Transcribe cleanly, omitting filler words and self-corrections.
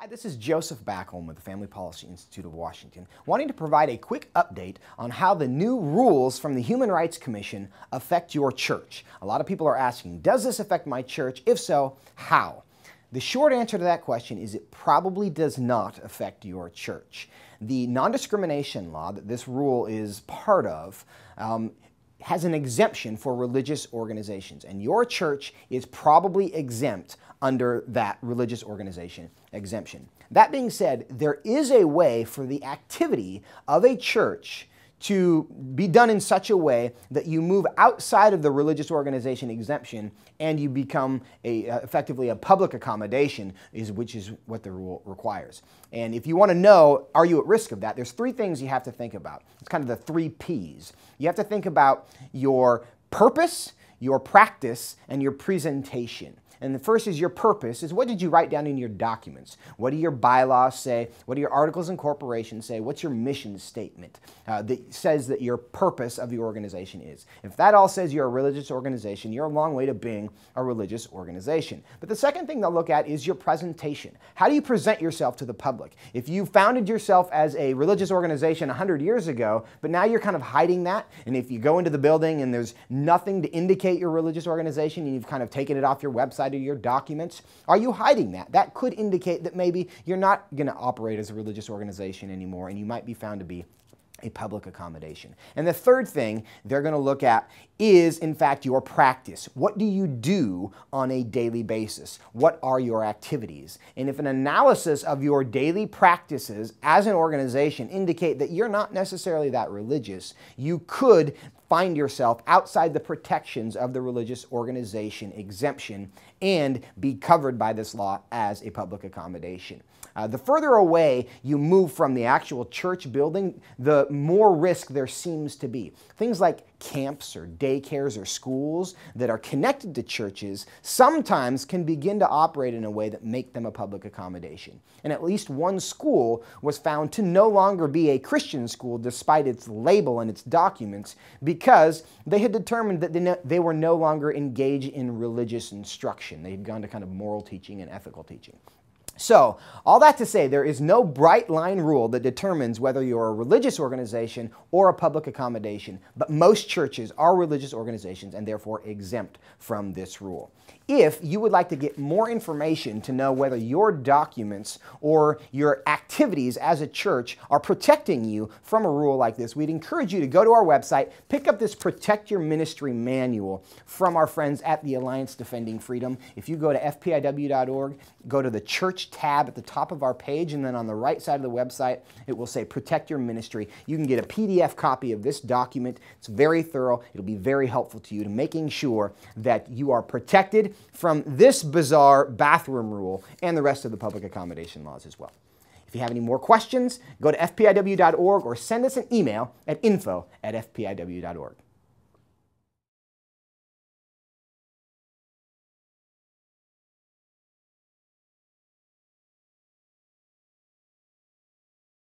Hi, this is Joseph Backholm with the Family Policy Institute of Washington, wanting to provide a quick update on how the new rules from the Human Rights Commission affect your church. A lot of people are asking, does this affect my church? If so, how? The short answer to that question is it probably does not affect your church. The non-discrimination law that this rule is part of has an exemption for religious organizations, and your church is probably exempt under that religious organization exemption. That being said, there is a way for the activity of a church to be done in such a way that you move outside of the religious organization exemption and you become effectively a public accommodation, which is what the rule requires. And if you want to know, are you at risk of that, there's three things you have to think about. It's kind of the three Ps. You have to think about your purpose, your practice, and your presentation. And the first is your purpose, is what did you write down in your documents? What do your bylaws say? What do your articles of incorporation say? What's your mission statement that says that your purpose of the organization is? If that all says you're a religious organization, you're a long way to being a religious organization. But the second thing they'll look at is your presentation. How do you present yourself to the public? If you founded yourself as a religious organization 100 years ago, but now you're kind of hiding that, and if you go into the building and there's nothing to indicate your religious organization and you've kind of taken it off your website or your documents, are you hiding that? That could indicate that maybe you're not going to operate as a religious organization anymore and you might be found to be a public accommodation. And the third thing they're going to look at is, in fact, your practice. What do you do on a daily basis? What are your activities? And if an analysis of your daily practices as an organization indicate that you're not necessarily that religious, you could find yourself outside the protections of the religious organization exemption and be covered by this law as a public accommodation. The further away you move from the actual church building, the more risk there seems to be. Things like camps or daycares or schools that are connected to churches sometimes can begin to operate in a way that make them a public accommodation. And at least one school was found to no longer be a Christian school despite its label and its documents because they had determined that they were no longer engaged in religious instruction. They had gone to kind of moral teaching and ethical teaching. So, all that to say, there is no bright line rule that determines whether you're a religious organization or a public accommodation, but most churches are religious organizations and therefore exempt from this rule. If you would like to get more information to know whether your documents or your activities as a church are protecting you from a rule like this, we'd encourage you to go to our website, pick up this Protect Your Ministry manual from our friends at the Alliance Defending Freedom. If you go to fpiw.org, go to the Church tab at the top of our page, and then on the right side of the website, it will say Protect Your Ministry. You can get a PDF copy of this document. It's very thorough. It'll be very helpful to you to making sure that you are protected from this bizarre bathroom rule and the rest of the public accommodation laws as well. If you have any more questions, go to fpiw.org or send us an email at info@fpiw.org.